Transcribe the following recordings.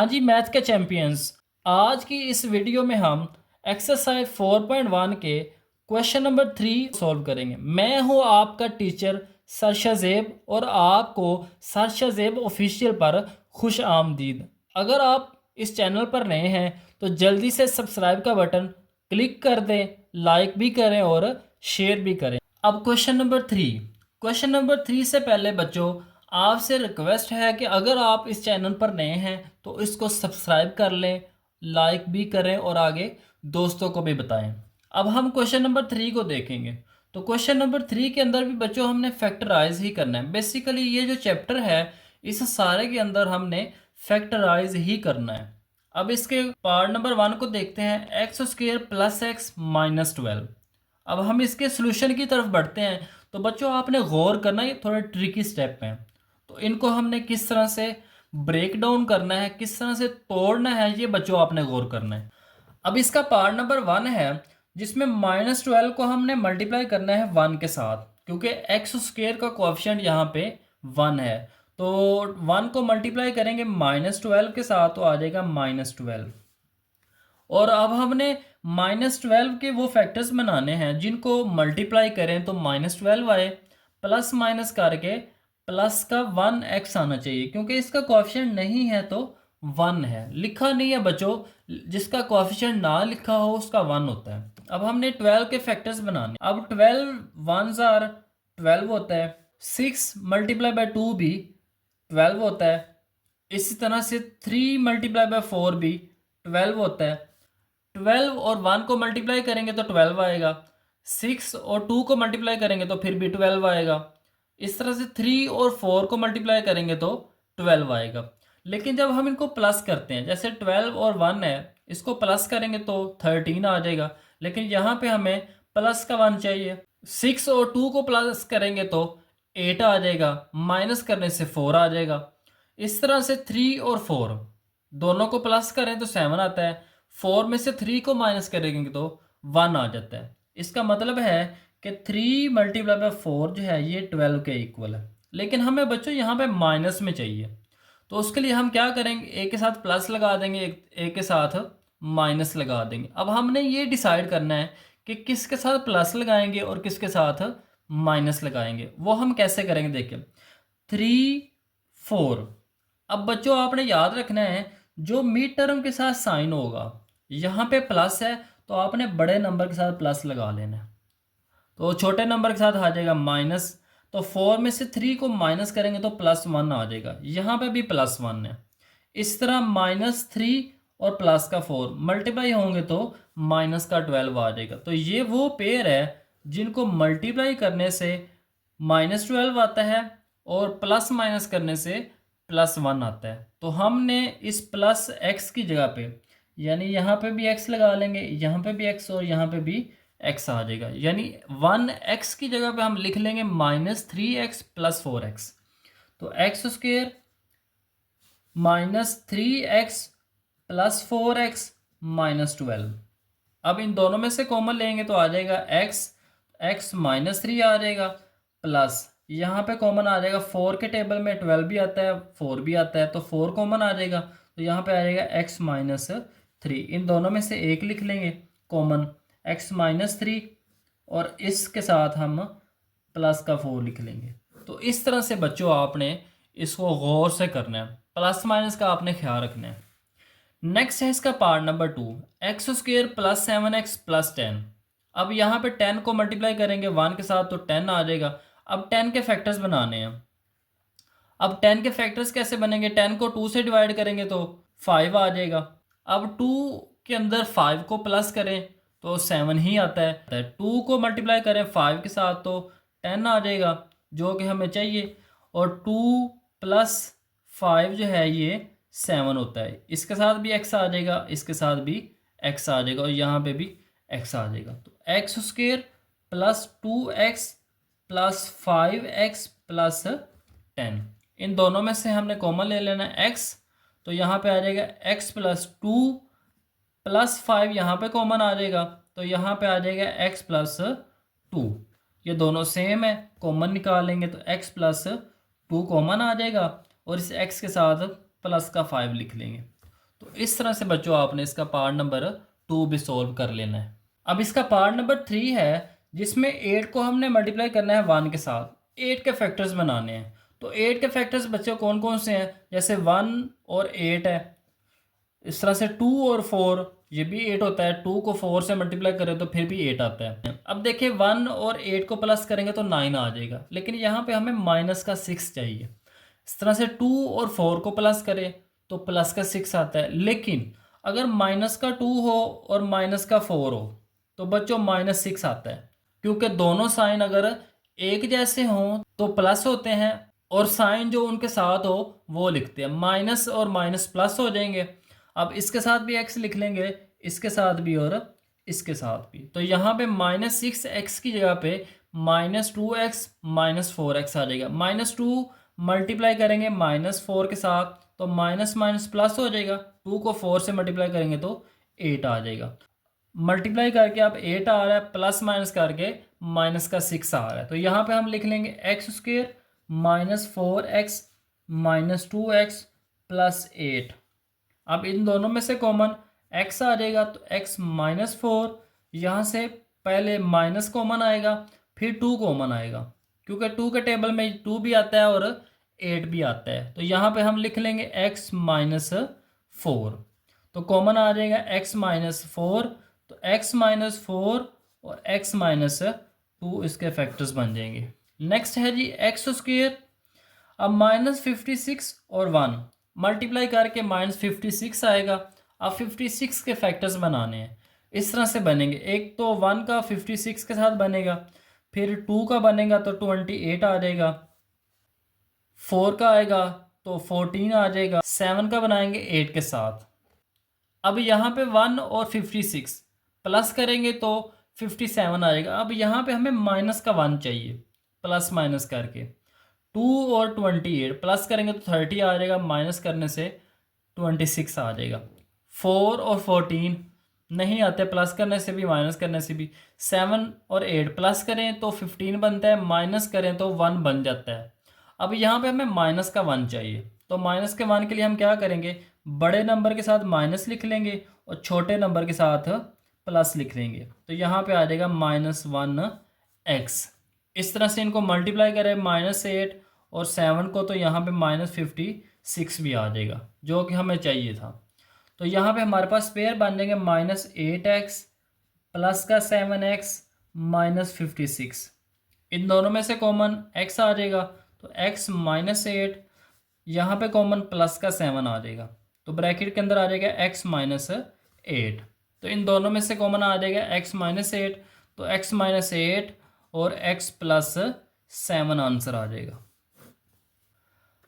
हाँ जी, मैथ के चैंपियंस। आज की इस वीडियो में हम एक्सरसाइज 4.1 के क्वेश्चन नंबर 3 सॉल्व करेंगे। मैं हूँ आपका टीचर सरशजेब और आपको सरशजेब ऑफिशियल पर खुश आमदीद। अगर आप इस चैनल पर नए हैं तो जल्दी से सब्सक्राइब का बटन क्लिक कर दें, लाइक भी करें और शेयर भी करें। अब क्वेश्चन नंबर 3 से पहले बच्चों आपसे रिक्वेस्ट है कि अगर आप इस चैनल पर नए हैं तो इसको सब्सक्राइब कर लें, लाइक भी करें और आगे दोस्तों को भी बताएं। अब हम क्वेश्चन नंबर 3 को देखेंगे। तो क्वेश्चन नंबर 3 के अंदर भी बच्चों हमने फैक्टराइज ही करना है। बेसिकली ये जो चैप्टर है इस सारे के अंदर हमने फैक्टराइज ही करना है। अब इसके पार्ट नंबर 1 को देखते हैं, x square plus x minus 12। अब हम इसके सोल्यूशन की तरफ बढ़ते हैं। तो बच्चों आपने गौर करना, ये थोड़ा ट्रिकी स्टेप हैं। तो इनको हमने किस तरह से ब्रेक डाउन करना है, किस तरह से तोड़ना है, ये बच्चों आपने गौर करना है। अब इसका पार्ट नंबर 1 है जिसमें -12 को हमने मल्टीप्लाई करना है 1 के साथ, क्योंकि एक्स स्क्वेयर का कोएफिशिएंट यहाँ पे 1 है। तो 1 को मल्टीप्लाई करेंगे -12 के साथ तो आ जाएगा -12। और अब हमने -12 के वो फैक्टर्स बनाने हैं जिनको मल्टीप्लाई करें तो -12 आए, प्लस माइनस करके प्लस का 1x आना चाहिए, क्योंकि इसका कोएफिशिएंट नहीं है तो 1 है, लिखा नहीं है बच्चों। जिसका कोएफिशिएंट ना लिखा हो उसका 1 होता है। अब हमने 12 के फैक्टर्स बनाने। अब 12 1s आर 12 होता है, 6 मल्टीप्लाई बाय 2 भी 12 होता है। इसी तरह से 3 मल्टीप्लाई बाय 4 भी 12 होता है। 12 और 1 को मल्टीप्लाई करेंगे तो 12 आएगा। 6 और 2 को मल्टीप्लाई करेंगे तो फिर भी 12 आएगा। इस तरह से 3 और 4 को मल्टीप्लाई करेंगे तो 12 आएगा। लेकिन जब हम इनको प्लस करते हैं, जैसे 12 और 1 है, इसको प्लस करेंगे तो 13 आ जाएगा। लेकिन यहाँ पे हमें प्लस का 1 चाहिए। 6 और 2 को प्लस करेंगे तो 8 आ जाएगा, माइनस करने से 4 आ जाएगा। इस तरह से 3 और 4 दोनों को प्लस करें तो 7 आता है। 4 में से 3 को माइनस करेंगे तो 1 आ जाता है। इसका मतलब है कि 3 मल्टीप्लाई बाय 4 जो है ये 12 के इक्वल है। लेकिन हमें बच्चों यहाँ पे माइनस में चाहिए, तो उसके लिए हम क्या करेंगे, ए के साथ प्लस लगा देंगे, ए के साथ माइनस लगा देंगे। अब हमने ये डिसाइड करना है कि किसके साथ प्लस लगाएंगे और किसके साथ माइनस लगाएंगे। वो हम कैसे करेंगे, देखिए 3 4। अब बच्चों आपने याद रखना है जो मिड टर्म के साथ साइन होगा, यहाँ पे प्लस है तो आपने बड़े नंबर के साथ प्लस लगा लेना है। तो छोटे नंबर के साथ आ जाएगा माइनस। तो 4 में से 3 को माइनस करेंगे तो +1 आ जाएगा। यहाँ पे भी +1 है। इस तरह -3 और प्लस का 4 मल्टीप्लाई होंगे तो माइनस का 12 आ जाएगा। तो ये वो पेयर है जिनको मल्टीप्लाई करने से -12 आता है और प्लस माइनस करने से +1 आता है। तो हमने इस प्लस एक्स की जगह पे, यानी यहाँ पे भी x लगा लेंगे, यहाँ पे भी x और यहाँ पे भी x आ जाएगा। यानी 1x की जगह पे हम लिख लेंगे -3x + 4x। तो एक्स स्क्वेयर -3x + 4x -12। अब इन दोनों में से कॉमन लेंगे तो आ जाएगा x -3 आ जाएगा, प्लस यहाँ पे कॉमन आ जाएगा 4 के टेबल में 12 भी आता है 4 भी आता है, तो 4 कॉमन आ जाएगा। तो यहाँ पे आ जाएगा x-3। इन दोनों में से एक लिख लेंगे कॉमन, x-3, और इसके साथ हम प्लस का 4 लिख लेंगे। तो इस तरह से बच्चों आपने इसको गौर से करना है, प्लस माइनस का आपने ख्याल रखना है। नेक्स्ट है इसका पार्ट नंबर 2, x² + 7x + 10। अब यहाँ पे 10 को मल्टीप्लाई करेंगे 1 के साथ तो 10 आ जाएगा। अब 10 के फैक्टर्स बनाने हैं। अब 10 के फैक्टर्स कैसे बनेंगे, 10 को 2 से डिवाइड करेंगे तो 5 आ जाएगा। अब 2 के अंदर 5 को प्लस करें तो 7 ही आता है। 2 को मल्टीप्लाई करें 5 के साथ तो 10 आ जाएगा जो कि हमें चाहिए। और 2 + 5 जो है ये 7 होता है। इसके साथ भी x आ जाएगा, इसके साथ भी x आ जाएगा और यहाँ पे भी x आ जाएगा। तो x² + 2x + 5x + 10, इन दोनों में से हमने कॉमन ले लेना है x। तो यहाँ पे आ जाएगा x + 2 + 5, यहाँ पे कॉमन आ जाएगा तो यहाँ पे आ जाएगा x + 2। ये दोनों सेम है, कॉमन निकालेंगे तो x + 2 कॉमन आ जाएगा और इस x के साथ प्लस का 5 लिख लेंगे। तो इस तरह से बच्चों आपने इसका पार्ट नंबर 2 भी सोल्व कर लेना है। अब इसका पार्ट नंबर 3 है जिसमें 8 को हमने मल्टीप्लाई करना है 1 के साथ, 8 के फैक्टर्स बनाने हैं। तो 8 के फैक्टर्स बच्चों कौन कौन से हैं, जैसे 1 और 8 है। इस तरह से 2 और 4, ये भी 8 होता है, 2 को 4 से मल्टीप्लाई करें तो फिर भी 8 आता है। अब देखिए 1 और 8 को प्लस करेंगे तो 9 आ जाएगा, लेकिन यहाँ पे हमें माइनस का 6 चाहिए। इस तरह से 2 और 4 को प्लस करें तो प्लस का 6 आता है, लेकिन अगर माइनस का 2 हो और माइनस का 4 हो तो बच्चों -6 आता है, क्योंकि दोनों साइन अगर एक जैसे हों तो प्लस होते हैं और साइन जो उनके साथ हो वो लिखते हैं, माइनस और माइनस प्लस हो जाएंगे। अब इसके साथ भी x लिख लेंगे, इसके साथ भी और इसके साथ भी। तो यहाँ पे -6x की जगह पे -2x -4x आ जाएगा। -2 मल्टीप्लाई करेंगे -4 के साथ तो माइनस माइनस प्लस हो जाएगा, 2 को 4 से मल्टीप्लाई करेंगे तो 8 आ जाएगा। मल्टीप्लाई करके अब 8 आ रहा है, प्लस माइनस करके माइनस का 6 आ रहा है। तो यहाँ पे हम लिख लेंगे x² -4x -2x +8। अब इन दोनों में से कॉमन x आ जाएगा तो x -4, यहाँ से पहले माइनस कॉमन आएगा फिर 2 कॉमन आएगा, क्योंकि 2 के टेबल में 2 भी आता है और 8 भी आता है। तो यहाँ पे हम लिख लेंगे x -4, तो कॉमन आ जाएगा x -4, तो x -4 और x -2 इसके फैक्टर्स बन जाएंगे। नेक्स्ट है जी x²। अब -56 और 1 मल्टीप्लाई करके -56 आएगा। अब 56 के फैक्टर्स बनाने हैं, इस तरह से बनेंगे। एक तो 1 का 56 के साथ बनेगा, फिर 2 का बनेगा तो 28 आ जाएगा, 4 का आएगा तो 14 आ जाएगा, 7 का बनाएंगे 8 के साथ। अब यहाँ पे 1 और 56 प्लस करेंगे तो 57 आएगा। अब यहाँ पे हमें माइनस का 1 चाहिए, प्लस माइनस करके 2 और 28 प्लस करेंगे तो 30 आ जाएगा, माइनस करने से 26 आ जाएगा। 4 और 14 नहीं आते, प्लस करने से भी माइनस करने से भी। 7 और 8 प्लस करें तो 15 बनता है, माइनस करें तो 1 बन जाता है। अब यहाँ पे हमें माइनस का 1 चाहिए, तो माइनस के 1 के लिए हम क्या करेंगे, बड़े नंबर के साथ माइनस लिख लेंगे और छोटे नंबर के साथ प्लस लिख लेंगे। तो यहाँ पे आ जाएगा -1x। इस तरह से इनको मल्टीप्लाई करें -8 और 7 को, तो यहाँ पे -56 भी आ जाएगा जो कि हमें चाहिए था। तो यहाँ पे हमारे पास पेयर बन जाएंगे -8x प्लस का 7x -56। इन दोनों में से कॉमन x आ जाएगा, तो x -8, यहाँ पे कॉमन प्लस का 7 आ जाएगा, तो ब्रैकेट के अंदर आ जाएगा x -8। तो इन दोनों में से कॉमन आ जाएगा x -8, तो x -8 और x +7 आंसर आ जाएगा।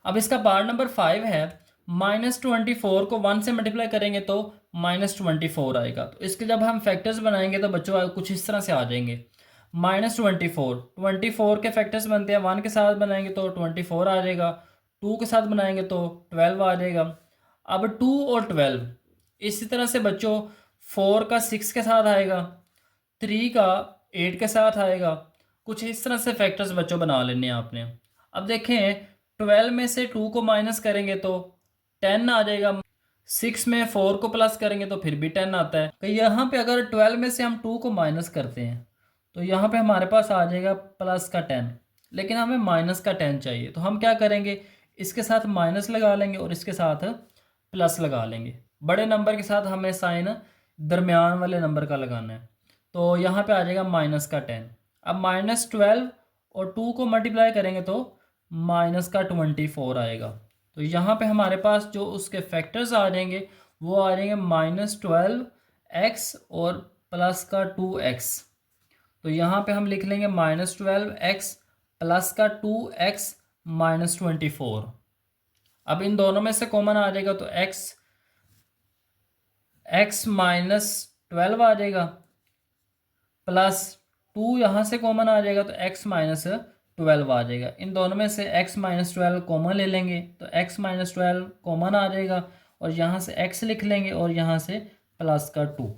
अब इसका पार्ट नंबर 5 है, -24 को 1 से मल्टीप्लाई करेंगे तो -24 आएगा। तो इसके जब हम फैक्टर्स बनाएंगे तो बच्चों कुछ इस तरह से आ जाएंगे। -24 के फैक्टर्स बनते हैं, 1 के साथ बनाएंगे तो 24 आ जाएगा, 2 के साथ बनाएंगे तो 12 आ जाएगा। अब 2 और 12 इसी तरह से बच्चों 4 का 6 के साथ आएगा, 3 का 8 के साथ आएगा। कुछ इस तरह से फैक्टर्स बच्चों बना लेने हैं आपने। अब देखें 12 में से 2 को माइनस करेंगे तो 10 आ जाएगा, 6 में 4 को प्लस करेंगे तो फिर भी 10 आता है। तो यहाँ पे अगर 12 में से हम 2 को माइनस करते हैं तो यहाँ पे हमारे पास आ जाएगा प्लस का 10, लेकिन हमें माइनस का 10 चाहिए। तो हम क्या करेंगे, इसके साथ माइनस लगा लेंगे और इसके साथ प्लस लगा लेंगे। बड़े नंबर के साथ हमें साइन दरमियान वाले नंबर का लगाना है, तो यहाँ पे आ जाएगा माइनस का 10। अब -12 और 2 को मल्टीप्लाई करेंगे तो माइनस का 24 आएगा। तो यहाँ पे हमारे पास जो उसके फैक्टर्स आ जाएंगे वो आ जाएंगे -12x और प्लस का 2x। तो यहाँ पे हम लिख लेंगे -12x प्लस का 2x -24। अब इन दोनों में से कॉमन आ जाएगा तो x -12 आ जाएगा, प्लस 2 यहाँ से कॉमन आ जाएगा तो x -12 आ जाएगा। इन दोनों में से x -12 कॉमन ले लेंगे तो x -12 कॉमन आ जाएगा और यहाँ से x लिख लेंगे और यहाँ से प्लस का 2।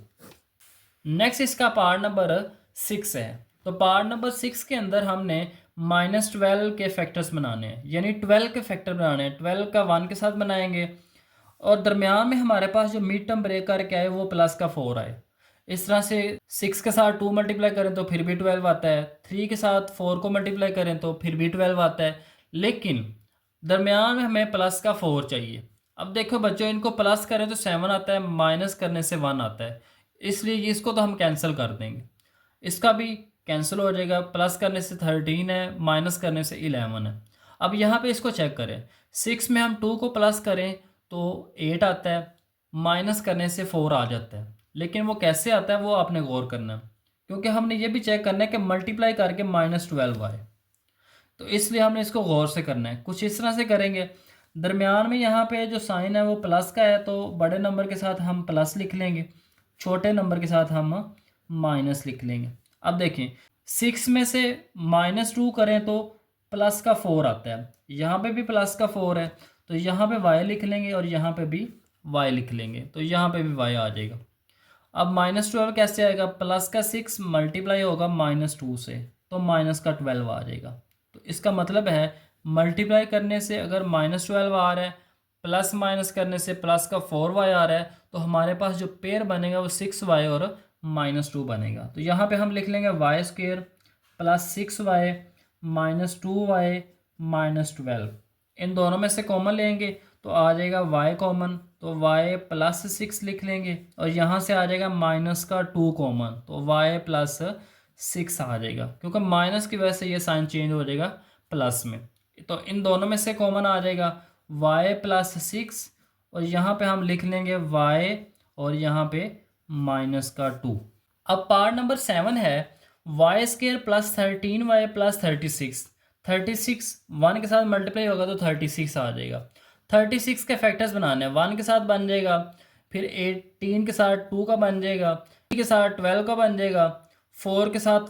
नेक्स्ट इसका पार्ट नंबर 6 है। तो पार्ट नंबर 6 के अंदर हमने -12 के फैक्टर्स बनाने हैं, यानी 12 के फैक्टर बनाने हैं। 12 का 1 के साथ बनाएंगे और दरमियान में हमारे पास जो मिड टर्म ब्रेक करके आए वो प्लस का 4 आए। इस तरह से 6 के साथ 2 मल्टीप्लाई करें तो फिर भी 12 आता है, 3 के साथ 4 को मल्टीप्लाई करें तो फिर भी 12 आता है, लेकिन दरमियान में हमें प्लस का 4 चाहिए। अब देखो बच्चों, इनको प्लस करें तो 7 आता है, माइनस करने से 1 आता है, इसलिए इसको तो हम कैंसिल कर देंगे। इसका भी कैंसिल हो जाएगा, प्लस करने से 13 है, माइनस करने से 11 है। अब यहाँ पे इसको चेक करें, 6 में हम 2 को प्लस करें तो 8 आता है, माइनस करने से 4 आ जाता है, लेकिन वो कैसे आता है वो आपने गौर करना है, क्योंकि हमने ये भी चेक करना है कि मल्टीप्लाई करके -12 आए, तो इसलिए हमने इसको गौर से करना है। कुछ इस तरह से करेंगे, दरमियान में यहाँ पे जो साइन है वो प्लस का है, तो बड़े नंबर के साथ हम प्लस लिख लेंगे, छोटे नंबर के साथ हम माइनस लिख लेंगे। अब देखें, 6 में से -2 करें तो प्लस का 4 आता है, यहाँ पे भी प्लस का 4 है, तो यहाँ पे y लिख लेंगे और यहाँ पे भी y लिख लेंगे, तो यहाँ पे भी y आ जाएगा। अब -12 कैसे आएगा, प्लस का 6 मल्टीप्लाई होगा -2 से, तो माइनस का 12 आ जाएगा। तो इसका मतलब है मल्टीप्लाई करने से अगर -12 आ रहा है, प्लस माइनस करने से प्लस का 4y आ रहा है, तो हमारे पास जो पेयर बनेगा वो 6y और -2 बनेगा। तो यहाँ पे हम लिख लेंगे y² प्लस 6y -2y -12। इन दोनों में से कॉमन लेंगे तो आ जाएगा y कॉमन, तो y प्लस 6 लिख लेंगे, और यहाँ से आ जाएगा माइनस का 2 कॉमन, तो y प्लस 6 आ जाएगा, क्योंकि माइनस की वजह से ये साइन चेंज हो जाएगा प्लस में। तो इन दोनों में से कॉमन आ जाएगा y प्लस 6, और यहाँ पे हम लिख लेंगे y और यहाँ पे माइनस का 2। अब पार्ट नंबर 7 है y² प्लस 13y प्लस 36। 36 1 के साथ मल्टीप्लाई होगा तो 36 आ जाएगा। 36 के फैक्टर्स बनाने हैं, 1 के साथ बन जाएगा, फिर 18 के साथ 2 का बन जाएगा, 3 के साथ 12 का बन जाएगा, 4 के साथ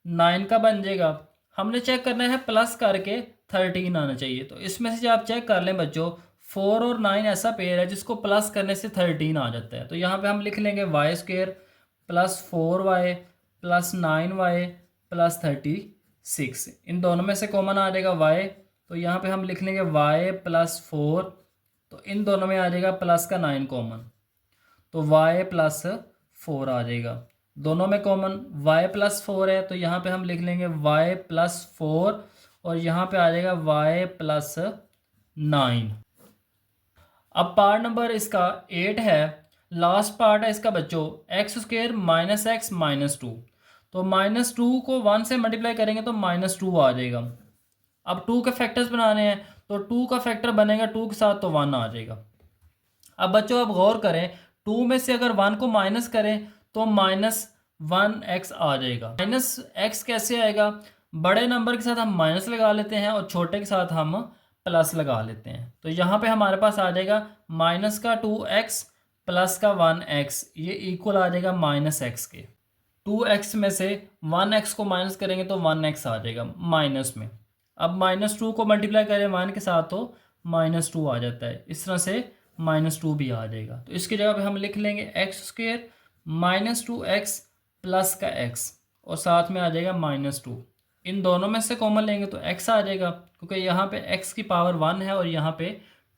9 का बन जाएगा। हमने चेक करना है प्लस करके 13 आना चाहिए, तो इसमें से जो आप चेक कर लें बच्चों, 4 और 9 ऐसा पेयर है जिसको प्लस करने से 13 आ जाता है। तो यहाँ पे हम लिख लेंगे y² plus 4y plus 9y plus 36। इन दोनों में से कॉमन आ जाएगा y, तो यहाँ पे हम लिख लेंगे y प्लस 4, तो इन दोनों में आ जाएगा प्लस का 9 कॉमन, तो y प्लस 4 आ जाएगा। दोनों में कॉमन y प्लस 4 है, तो यहाँ पे हम लिख लेंगे y प्लस 4, और यहाँ पे आ जाएगा y प्लस 9। अब पार्ट नंबर इसका 8 है, लास्ट पार्ट है इसका बच्चों, x² माइनस एक्स माइनस 2। तो -2 को 1 से मल्टीप्लाई करेंगे तो -2 आ जाएगा। अब 2 के फैक्टर्स बनाने हैं, तो 2 का फैक्टर बनेगा 2 के साथ तो 1 आ जाएगा। अब बच्चों आप गौर करें, 2 में से अगर 1 को माइनस करें तो -1x आ जाएगा। -x कैसे आएगा, बड़े नंबर के साथ हम माइनस लगा लेते हैं और छोटे के साथ हम प्लस लगा लेते हैं, तो यहाँ पे हमारे पास आ जाएगा माइनस का 2x प्लस का 1x, ये इक्वल आ जाएगा -x के। 2x में से 1x को माइनस करेंगे तो 1x आ जाएगा माइनस में। अब -2 को मल्टीप्लाई करें 1 के साथ तो -2 आ जाता है, इस तरह से -2 भी आ जाएगा। तो इसकी जगह पे हम लिख लेंगे x² -2x प्लस का x, और साथ में आ जाएगा -2। इन दोनों में से कॉमन लेंगे तो x आ जाएगा, क्योंकि यहाँ पे x की पावर 1 है और यहाँ पे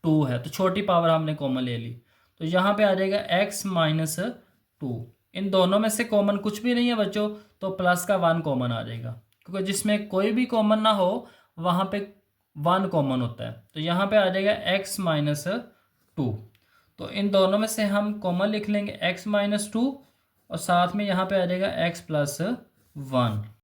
2 है, तो छोटी पावर हमने कॉमन ले ली, तो यहाँ पे आ जाएगा x -2। इन दोनों में से कॉमन कुछ भी नहीं है बच्चों, तो प्लस का 1 कॉमन आ जाएगा, क्योंकि जिसमें कोई भी कॉमन ना हो वहाँ पे 1 कॉमन होता है, तो यहाँ पे आ जाएगा x -2। तो इन दोनों में से हम कॉमन लिख लेंगे x -2, और साथ में यहाँ पे आ जाएगा x + 1।